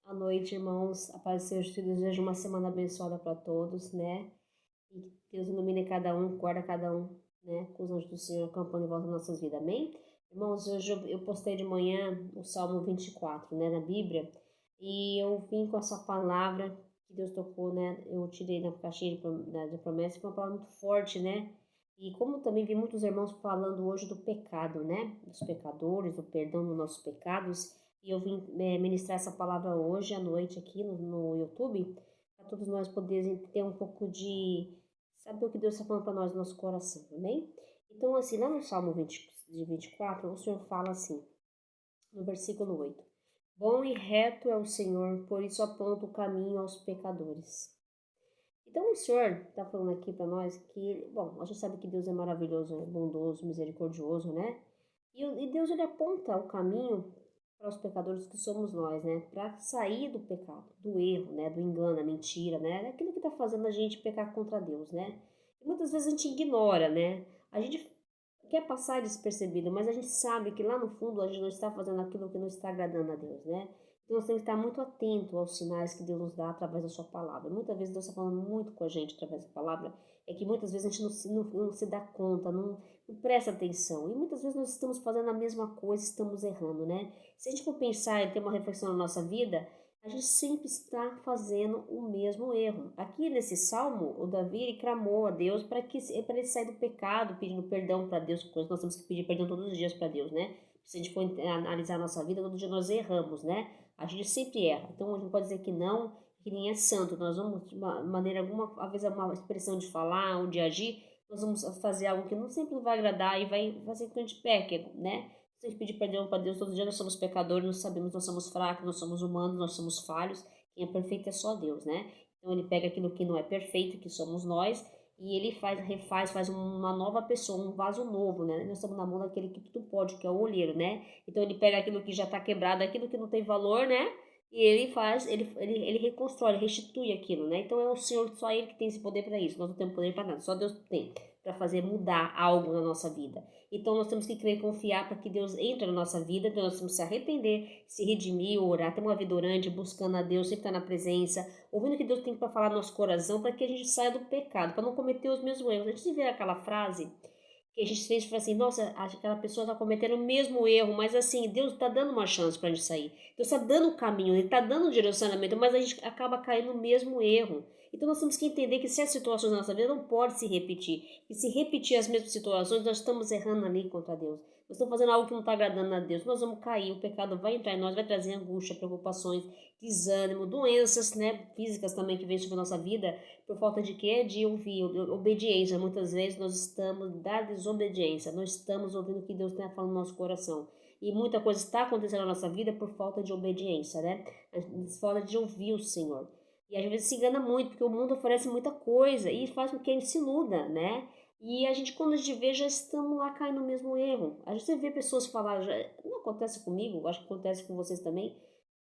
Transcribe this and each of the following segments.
À noite, irmãos. A paz do Senhor te desejo uma semana abençoada para todos, né? E que Deus ilumine cada um, guarda cada um, né? Com os anjos do Senhor acampando em volta das nossas vidas, amém? Irmãos, hoje eu postei de manhã o Salmo 24, né, na Bíblia, e eu vim com essa palavra que Deus tocou, né? Eu tirei na caixinha de promessa, que é uma palavra muito forte, né? E como também vi muitos irmãos falando hoje do pecado, né? Dos pecadores, do perdão dos nossos pecados. E eu vim ministrar essa palavra hoje à noite aqui no YouTube, para todos nós podermos ter um pouco de saber o que Deus está falando para nós no nosso coração, amém? Então, assim, lá no Salmo 24, o Senhor fala assim, no versículo 8: Bom e reto é o Senhor, por isso aponta o caminho aos pecadores. Então, o Senhor está falando aqui para nós que, bom, a gente sabe que Deus é maravilhoso, é bondoso, misericordioso, né? E Deus, ele aponta o caminho para os pecadores que somos nós, né? Para sair do pecado, do erro, né? Do engano, da mentira, né? Daquilo que está fazendo a gente pecar contra Deus, né? E muitas vezes a gente ignora, né? A gente quer passar despercebido, mas a gente sabe que lá no fundo a gente não está fazendo aquilo que não está agradando a Deus, né? Então nós temos que estar muito atento aos sinais que Deus nos dá através da sua palavra. Muitas vezes Deus está falando muito com a gente através da palavra, é que muitas vezes a gente não se dá conta, não presta atenção. E muitas vezes nós estamos fazendo a mesma coisa, estamos errando, né? Se a gente for pensar e ter uma reflexão na nossa vida, a gente sempre está fazendo o mesmo erro. Aqui nesse salmo, o Davi ele clamou a Deus para ele sair do pecado, pedindo perdão para Deus, porque nós temos que pedir perdão todos os dias para Deus, né? Se a gente for analisar a nossa vida, todo dia nós erramos, né? A gente sempre erra. Então a gente não pode dizer que não, que nem é santo. Nós vamos, de uma maneira alguma, às vezes é uma expressão de falar ou de agir, nós vamos fazer algo que não sempre vai agradar e vai fazer com que a gente peque, né? Se a gente pedir perdão para Deus todo dia, nós somos pecadores, nós sabemos, nós somos fracos, nós somos humanos, nós somos falhos. Quem é perfeito é só Deus, né? Então ele pega aquilo que não é perfeito, que somos nós, e ele faz uma nova pessoa, um vaso novo, né? Nós estamos na mão daquele que tudo pode, que é o olheiro, né? Então ele pega aquilo que já está quebrado, aquilo que não tem valor, né? E ele reconstrói, ele restitui aquilo, né? Então é o Senhor, só Ele que tem esse poder para isso. Nós não temos poder para nada, só Deus tem para fazer mudar algo na nossa vida. Então nós temos que crer e confiar para que Deus entre na nossa vida, então nós temos que se arrepender, se redimir, orar, ter uma vida orante, buscando a Deus, sempre estar na presença, ouvindo o que Deus tem para falar no nosso coração, para que a gente saia do pecado, para não cometer os mesmos erros. A gente vê aquela frase que a gente fez e fala assim, nossa, aquela pessoa está cometendo o mesmo erro, mas assim, Deus está dando uma chance para a gente sair. Deus está dando o caminho, Ele está dando o direcionamento, mas a gente acaba caindo no mesmo erro. Então nós temos que entender que certas situações da nossa vida não podem se repetir. E se repetir as mesmas situações, nós estamos errando ali contra Deus. Nós estamos fazendo algo que não está agradando a Deus. Nós vamos cair, o pecado vai entrar em nós, vai trazer angústia, preocupações, desânimo, doenças, né, físicas também que vêm sobre a nossa vida, por falta de quê? De ouvir, obediência. Muitas vezes nós estamos da desobediência, nós estamos ouvindo o que Deus está falando no nosso coração. E muita coisa está acontecendo na nossa vida por falta de obediência, né? Falta de ouvir o Senhor. E às vezes se engana muito, porque o mundo oferece muita coisa e faz com que a gente se iluda, né? E a gente, quando a gente vê, já estamos lá caindo no mesmo erro. A gente vê pessoas falar, já, não acontece comigo, acho que acontece com vocês também,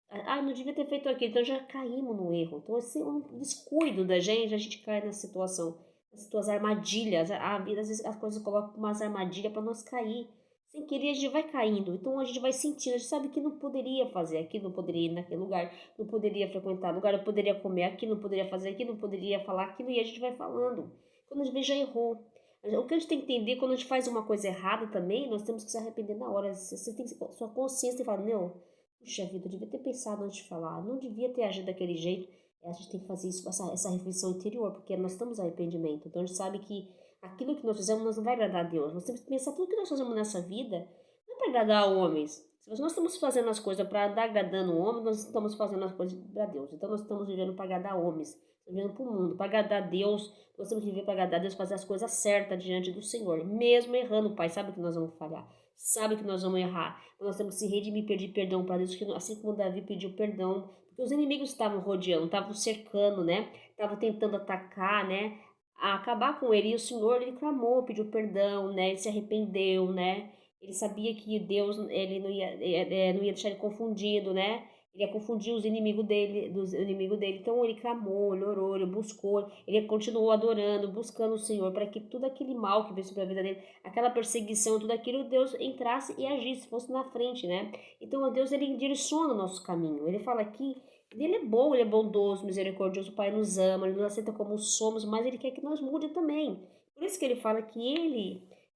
ah, não devia ter feito aquilo, então já caímos no erro. Então, esse é um descuido da gente, a gente cai na situação, nas suas armadilhas. A vida, às vezes, as coisas colocam umas armadilhas para nós cair. Sem querer, a gente vai caindo. Então, a gente vai sentindo, a gente sabe que não poderia fazer aquilo, não poderia ir naquele lugar, não poderia frequentar lugar, não poderia comer aquilo, não poderia fazer aquilo, não poderia falar aquilo, e a gente vai falando. Quando a gente vê, já errou. O que a gente tem que entender, quando a gente faz uma coisa errada também, nós temos que se arrepender na hora. Você tem que, sua consciência tem que falar, não, puxa vida, eu devia ter pensado antes de falar, não devia ter agido daquele jeito. A gente tem que fazer isso, essa reflexão interior, porque nós estamos em arrependimento. Então a gente sabe que aquilo que nós fizemos nós não vai agradar a Deus. Nós temos que pensar tudo que nós fazemos nessa vida não é para agradar homens. Se nós estamos fazendo as coisas para andar agradando o homem, nós estamos fazendo as coisas para Deus. Então nós estamos vivendo para agradar homens, vivendo para o mundo, para agradar a Deus. Nós temos que viver para agradar a Deus, fazer as coisas certas diante do Senhor. Mesmo errando, Pai, sabe que nós vamos falhar, sabe que nós vamos errar. Nós temos que se redimir, pedir perdão para Deus, assim como Davi pediu perdão, porque os inimigos estavam rodeando, estavam cercando, né? Estavam tentando atacar, né? A acabar com ele. E o Senhor, ele clamou, pediu perdão, né? Ele se arrependeu, né? Ele sabia que Deus, ele não ia deixar ele confundido, né? Ele ia confundir os inimigos dele, dos inimigos dele. Então ele clamou, ele orou, ele buscou, ele continuou adorando, buscando o Senhor, para que tudo aquele mal que veio sobre a vida dele, aquela perseguição, tudo aquilo, Deus entrasse e agisse, fosse na frente, né? Então Deus, ele direciona o nosso caminho. Ele fala aqui, ele é bom, ele é bondoso, misericordioso, o Pai nos ama, ele nos aceita como somos, mas ele quer que nós mude também. Por isso que ele fala que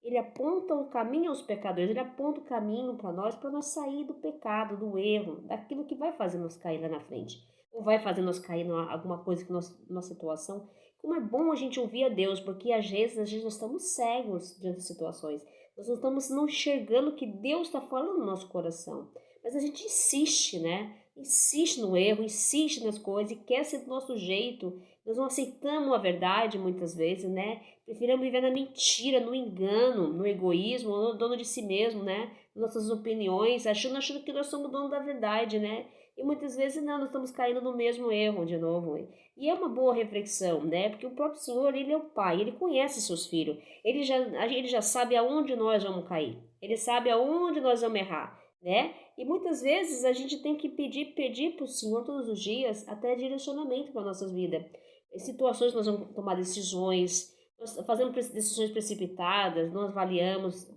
ele aponta o caminho aos pecadores, ele aponta o caminho para nós sair do pecado, do erro, daquilo que vai fazer nós cair lá na frente, ou vai fazer nós cair em alguma coisa, numa situação. Como é bom a gente ouvir a Deus, porque às vezes nós estamos cegos diante de situações, nós não estamos não enxergando o que Deus está falando no nosso coração, mas a gente insiste, né? Insiste no erro, insiste nas coisas e quer ser do nosso jeito. Nós não aceitamos a verdade muitas vezes, né? Preferimos viver na mentira, no engano, no egoísmo, no dono de si mesmo, né? Nossas opiniões, achando que nós somos dono da verdade, né? E muitas vezes não, nós estamos caindo no mesmo erro de novo. E é uma boa reflexão, né? Porque o próprio Senhor, ele é o Pai, ele conhece seus filhos. Ele já sabe aonde nós vamos cair. Ele sabe aonde nós vamos errar, né? E muitas vezes a gente tem que pedir para o Senhor todos os dias até direcionamento para nossas vidas. Em situações nós vamos tomar decisões, nós fazemos decisões precipitadas, não avaliamos,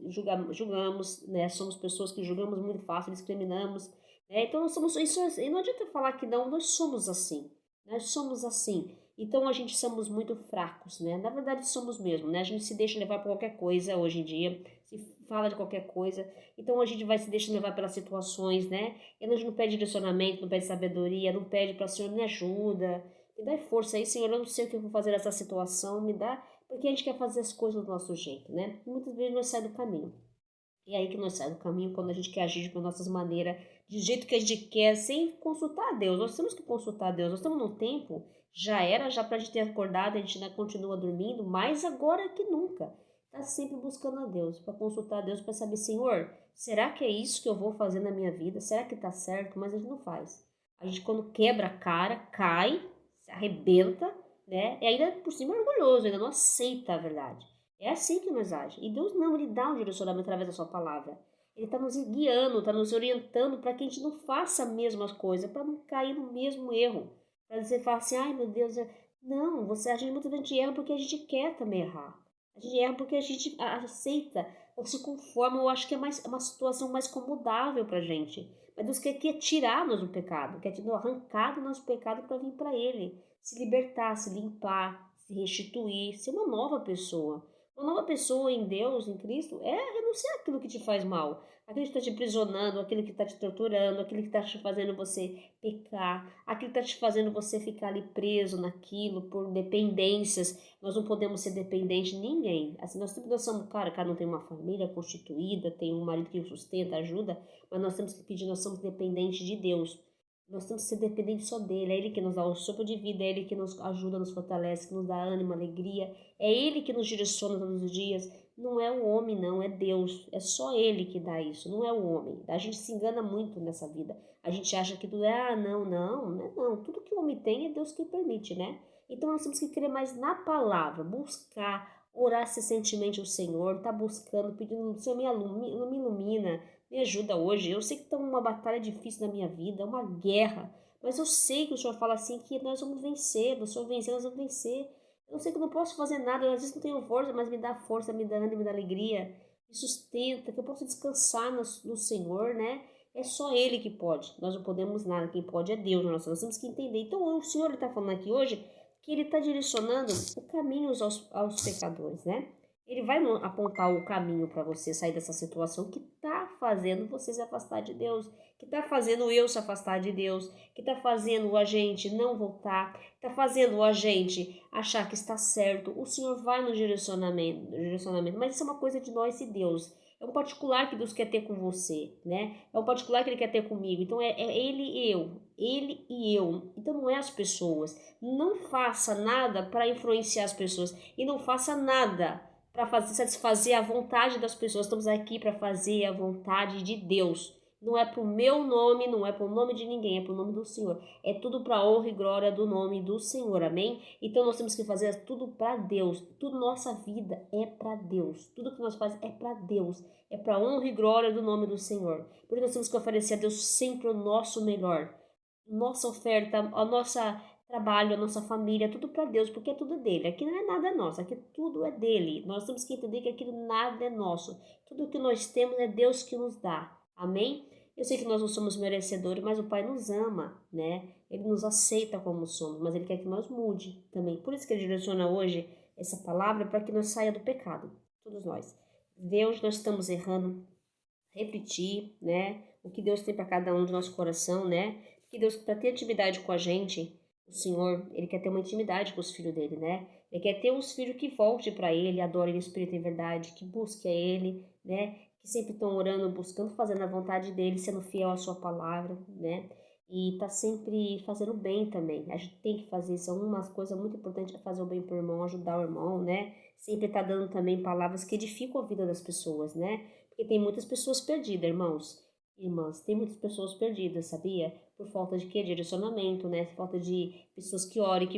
julgamos, né? Somos pessoas que julgamos muito fácil, discriminamos, né? Então nós somos isso, e não adianta falar que não, nós somos assim, nós somos assim. Então a gente somos muito fracos, né? Na verdade somos mesmo, né? A gente se deixa levar por qualquer coisa hoje em dia, se fala de qualquer coisa. Então a gente vai se deixando levar pelas situações, né? E a gente não pede direcionamento, não pede sabedoria, não pede para o Senhor me ajuda, me dá força aí, Senhor, eu não sei o que eu vou fazer nessa situação, me dá, porque a gente quer fazer as coisas do nosso jeito, né? Muitas vezes nós saímos do caminho. E é aí que nós saímos do caminho quando a gente quer agir de nossas maneiras, de jeito que a gente quer, sem consultar a Deus. Nós temos que consultar a Deus. Nós estamos num tempo, já para a gente ter acordado, a gente ainda continua dormindo, mais agora que nunca. Está sempre buscando a Deus, para consultar a Deus, para saber, Senhor, será que é isso que eu vou fazer na minha vida? Será que está certo? Mas a gente não faz. A gente, quando quebra a cara, cai, se arrebenta, né? E ainda por cima é orgulhoso, ainda não aceita a verdade. É assim que nós agimos. E Deus não, Ele dá um direcionamento através da sua palavra. Ele está nos guiando, está nos orientando para que a gente não faça a mesma coisa, para não cair no mesmo erro. Para você falar assim, ai meu Deus, não, a gente muitas vezes erra porque a gente quer também errar. A gente erra porque a gente aceita ou se conforma, eu acho que é uma situação mais comodável para a gente. Mas Deus quer tirar-nos do pecado, quer arrancar do nosso pecado para vir para Ele. Se libertar, se limpar, se restituir, ser uma nova pessoa. Uma nova pessoa em Deus, em Cristo, é renunciar àquilo que te faz mal, aquilo que está te aprisionando, aquilo que está te torturando, aquilo que está te fazendo você pecar, aquilo que está te fazendo você ficar ali preso naquilo por dependências. Nós não podemos ser dependentes de ninguém. Assim, nós somos, cara, cada um tem uma família constituída, tem um marido que o sustenta, ajuda, mas nós temos que pedir, nós somos dependentes de Deus. Nós temos que ser dependentes só dele. É ele que nos dá o sopro de vida, é ele que nos ajuda, nos fortalece, que nos dá ânimo, alegria. É ele que nos direciona todos os dias. Não é o homem, não, é Deus. É só ele que dá isso, não é o homem. A gente se engana muito nessa vida. A gente acha que tudo é, não. Tudo que o homem tem é Deus que permite, né? Então nós temos que crer mais na palavra, buscar, orar incessantemente ao Senhor, tá buscando, pedindo, Senhor, me ilumina, me ajuda hoje. Eu sei que está uma batalha difícil na minha vida, uma guerra, mas eu sei que o Senhor fala assim que nós vamos vencer, o Senhor vencer, nós vamos vencer. Eu sei que eu não posso fazer nada, eu às vezes não tenho força, mas me dá força, me dá ânimo, me dá alegria, me sustenta, que eu possa descansar no Senhor, né? É só Ele que pode, nós não podemos nada, quem pode é Deus, nós temos que entender. Então o Senhor está falando aqui hoje que Ele está direcionando o caminho aos pecadores, né? Ele vai apontar o caminho para você sair dessa situação que está fazendo você se afastar de Deus, que está fazendo eu se afastar de Deus, que está fazendo a gente não voltar, está fazendo a gente achar que está certo. O Senhor vai no direcionamento, mas isso é uma coisa de nós e Deus. É um particular que Deus quer ter com você, né? É um particular que Ele quer ter comigo. Então é Ele e eu, Ele e eu. Então não é as pessoas. Não faça nada para influenciar as pessoas e não faça nada para satisfazer a vontade das pessoas. Estamos aqui para fazer a vontade de Deus. Não é para o meu nome, não é para o nome de ninguém, é para o nome do Senhor. É tudo para a honra e glória do nome do Senhor, amém? Então nós temos que fazer tudo para Deus. Tudo nossa vida é para Deus. Tudo que nós fazemos é para Deus. É para a honra e glória do nome do Senhor. Por isso nós temos que oferecer a Deus sempre o nosso melhor. nossa oferta, a nossa trabalho, a nossa família, tudo para Deus, porque é tudo dele. Aqui não é nada nosso, aqui tudo é dele. Nós temos que entender que aquilo nada é nosso. Tudo que nós temos é Deus que nos dá. Amém? Eu sei que nós não somos merecedores, mas o Pai nos ama, né? Ele nos aceita como somos, mas Ele quer que nós mude também. Por isso que Ele direciona hoje essa palavra para que nós saia do pecado, todos nós. Ver onde nós estamos errando, refletir, né? O que Deus tem para cada um do nosso coração, né? Que Deus, para ter intimidade com a gente, o Senhor, Ele quer ter uma intimidade com os filhos dele, né? Ele quer ter uns filhos que volte para Ele, adorem o Espírito em verdade, que busquem a Ele, né? Que sempre estão orando, buscando, fazendo a vontade dele, sendo fiel à sua palavra, né? E tá sempre fazendo bem também. A gente tem que fazer isso. Uma coisa muito importante é fazer o bem pro irmão, ajudar o irmão, né? Sempre tá dando também palavras que edificam a vida das pessoas, né? Porque tem muitas pessoas perdidas, irmãos. Irmãs, tem muitas pessoas perdidas, sabia? Por falta de quê? Direcionamento, né? Falta de pessoas que orem,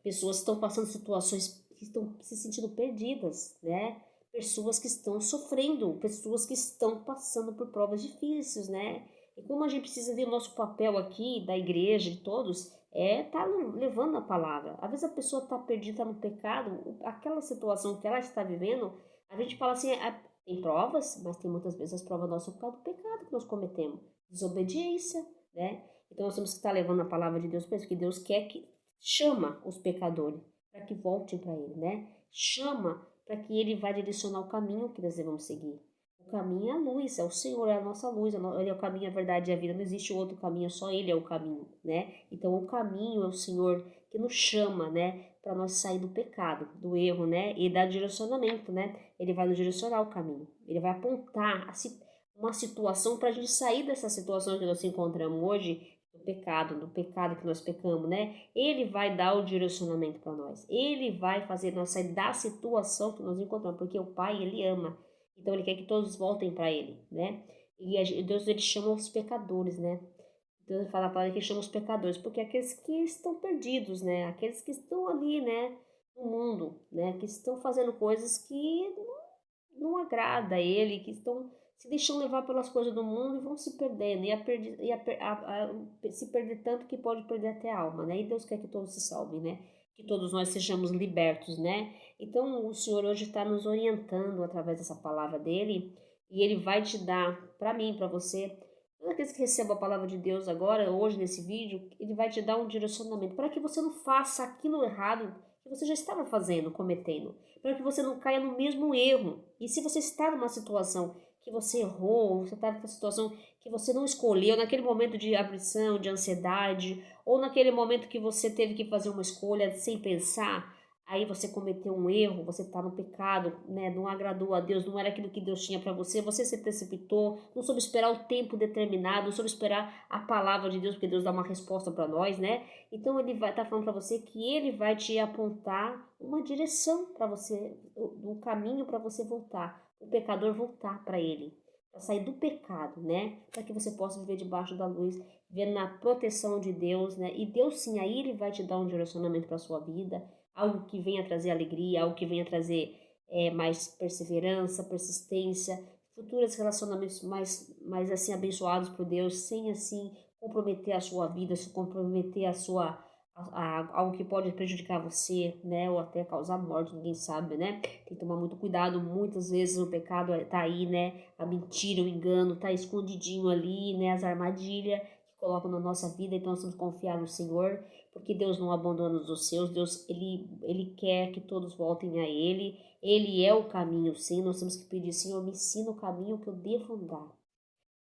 pessoas que estão passando situações que estão se sentindo perdidas, né? Pessoas que estão sofrendo, pessoas que estão passando por provas difíceis, né? E como a gente precisa ver o nosso papel aqui, da igreja, de todos, tá levando a palavra. Às vezes a pessoa está perdida, está no pecado, aquela situação que ela está vivendo, a gente fala assim, tem provas, mas tem muitas vezes as provas nossas por causa do pecado que nós cometemos, desobediência, né? Então nós temos que estar levando a palavra de Deus para isso, que Deus quer que chama os pecadores para que voltem para Ele, né? Chama para que Ele vá direcionar o caminho que nós devemos seguir. O caminho é a luz, é o Senhor, é a nossa luz, Ele é o caminho, a verdade e a vida, não existe outro caminho, só Ele é o caminho, né? Então o caminho é o Senhor que nos chama, né? Para nós sair do pecado, do erro, né? E dar direcionamento, né? Ele vai nos direcionar o caminho, ele vai apontar uma situação para a gente sair dessa situação que nós encontramos hoje, do pecado que nós pecamos, né? Ele vai dar o direcionamento para nós, ele vai fazer nós sair da situação que nós encontramos, porque o Pai, ele ama. Então ele quer que todos voltem para ele, né? E Deus, ele chama os pecadores, né? Deus fala para ele que ele chama os pecadores, porque aqueles que estão perdidos, né? Aqueles que estão ali, né? No mundo, né? Que estão fazendo coisas que não agrada a ele, que estão se deixando levar pelas coisas do mundo e vão se perdendo, se perder tanto que pode perder até a alma, né? E Deus quer que todos se salvem, né? Que todos nós sejamos libertos, né? Então o Senhor hoje está nos orientando através dessa palavra dele e ele vai te dar, para mim, para você, todos aqueles que recebam a palavra de Deus agora, hoje nesse vídeo, ele vai te dar um direcionamento para que você não faça aquilo errado que você já estava fazendo, cometendo, para que você não caia no mesmo erro. E se você está numa situação que você errou, você está numa situação que você não escolheu, naquele momento de aflição, de ansiedade, ou naquele momento que você teve que fazer uma escolha sem pensar, aí você cometeu um erro, você está no pecado, né? Não agradou a Deus, não era aquilo que Deus tinha para você, você se precipitou, não soube esperar o tempo determinado, não soube esperar a palavra de Deus, porque Deus dá uma resposta para nós, né? Então ele vai estar falando para você que ele vai te apontar uma direção para você, um caminho para você voltar, o pecador voltar para ele, para sair do pecado, né? Para que você possa viver debaixo da luz, viver na proteção de Deus, né? E Deus sim, aí ele vai te dar um direcionamento para sua vida, algo que venha trazer alegria, algo que venha trazer mais perseverança, persistência, futuros relacionamentos mais assim abençoados por Deus, sem assim comprometer a sua vida, se comprometer algo que pode prejudicar você, né, ou até causar morte, ninguém sabe, né? Tem que tomar muito cuidado, muitas vezes o pecado tá aí, né? A mentira, o engano tá escondidinho ali, né? As armadilhas que colocam na nossa vida, então nós temos que confiar no Senhor, porque Deus não abandona os seus, Deus, ele quer que todos voltem a Ele é o caminho, sim, nós temos que pedir, Senhor, me ensina o caminho que eu devo andar,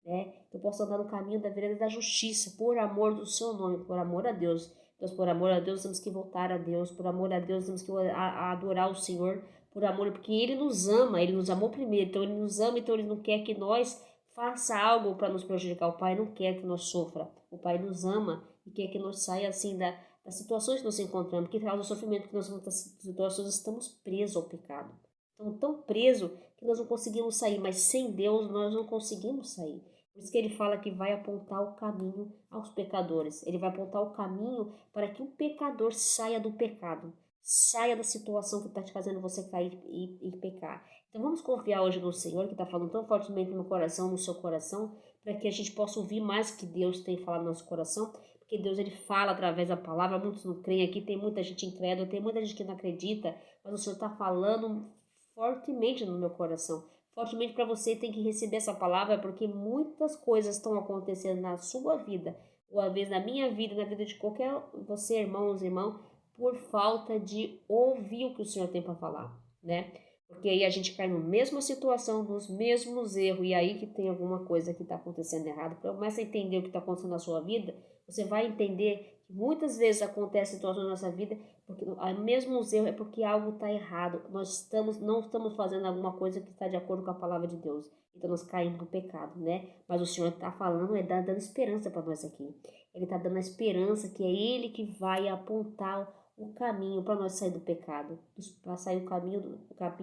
né? Que eu possa andar no caminho da vereda da justiça, por amor do seu nome, por amor a Deus. Deus, por amor a Deus, temos que voltar a Deus, por amor a Deus, temos que adorar o Senhor, por amor, porque Ele nos ama, Ele nos amou primeiro, então Ele nos ama, então Ele não quer que nós faça algo para nos prejudicar. O Pai não quer que nós sofra, o Pai nos ama e quer que nós saia assim das situações que nós encontramos, que causa sofrimento, que nós nessas situações estamos presos ao pecado. Então, tão preso que nós não conseguimos sair, mas sem Deus nós não conseguimos sair. Por isso que ele fala que vai apontar o caminho aos pecadores. Ele vai apontar o caminho para que o pecador saia do pecado. Saia da situação que está te fazendo você cair e pecar. Então vamos confiar hoje no Senhor, que está falando tão fortemente no meu coração, no seu coração, para que a gente possa ouvir mais o que Deus tem falado no nosso coração. porque Deus ele fala através da palavra, muitos não creem aqui, tem muita gente incrédula, tem muita gente que não acredita, mas o Senhor está falando fortemente no meu coração, fortemente para você, tem que receber essa palavra, porque muitas coisas estão acontecendo na sua vida, ou às vezes na minha vida, na vida de qualquer você, irmão, por falta de ouvir o que o Senhor tem para falar, né? Porque aí a gente cai na mesma situação, nos mesmos erros, e aí que tem alguma coisa que está acontecendo errado. Começa a entender o que está acontecendo na sua vida, você vai entender que muitas vezes acontece situações na nossa vida, porque mesmo os erros é porque algo está errado. Não estamos fazendo alguma coisa que está de acordo com a palavra de Deus. Então nós caímos no pecado, né? Mas o Senhor está falando, dando esperança para nós aqui. Ele está dando a esperança que é Ele que vai apontar o caminho para nós sair do pecado, para sair o caminho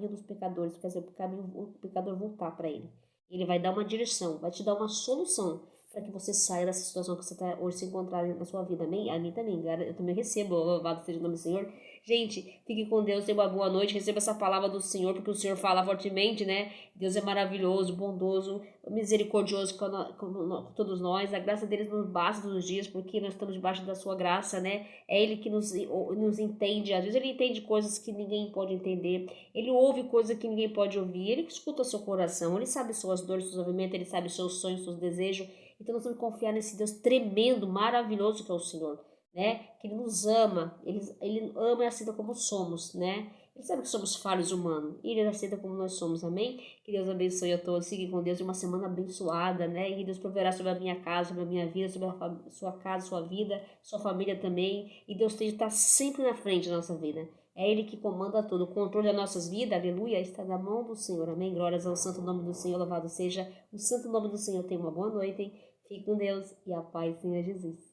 dos pecadores, quer dizer, o pecador voltar para Ele. Ele vai dar uma direção, vai te dar uma solução para que você saia dessa situação que você está hoje se encontrar na sua vida. Amém? A mim também, eu também recebo, louvado seja o nome do Senhor. Gente, fique com Deus, tenha uma boa noite, receba essa palavra do Senhor, porque o Senhor fala fortemente, né? Deus é maravilhoso, bondoso, misericordioso com todos nós. A graça dele nos basta todos os dias, porque nós estamos debaixo da sua graça, né? É Ele que nos entende. Às vezes Ele entende coisas que ninguém pode entender. Ele ouve coisas que ninguém pode ouvir. Ele escuta seu coração. Ele sabe suas dores, seus sofrimentos. Ele sabe seus sonhos, seus desejos. Então nós temos que confiar nesse Deus tremendo, maravilhoso que é o Senhor, né? Que Ele nos ama. Ele ama e aceita como somos, né? Ele sabe que somos falhos humanos. E Ele aceita como nós somos, amém? Que Deus abençoe a todos. Siga com Deus, uma semana abençoada, né? E que Deus proverá sobre a minha casa, sobre a minha vida, sobre a sua casa, sua vida, sua família também. E Deus tem de estar sempre na frente da nossa vida. É Ele que comanda tudo. O controle das nossas vidas, aleluia, está na mão do Senhor, amém? Glórias ao santo nome do Senhor, louvado seja o santo nome do Senhor. Tenha uma boa noite, hein? Fique com Deus e a paz do Senhor Jesus.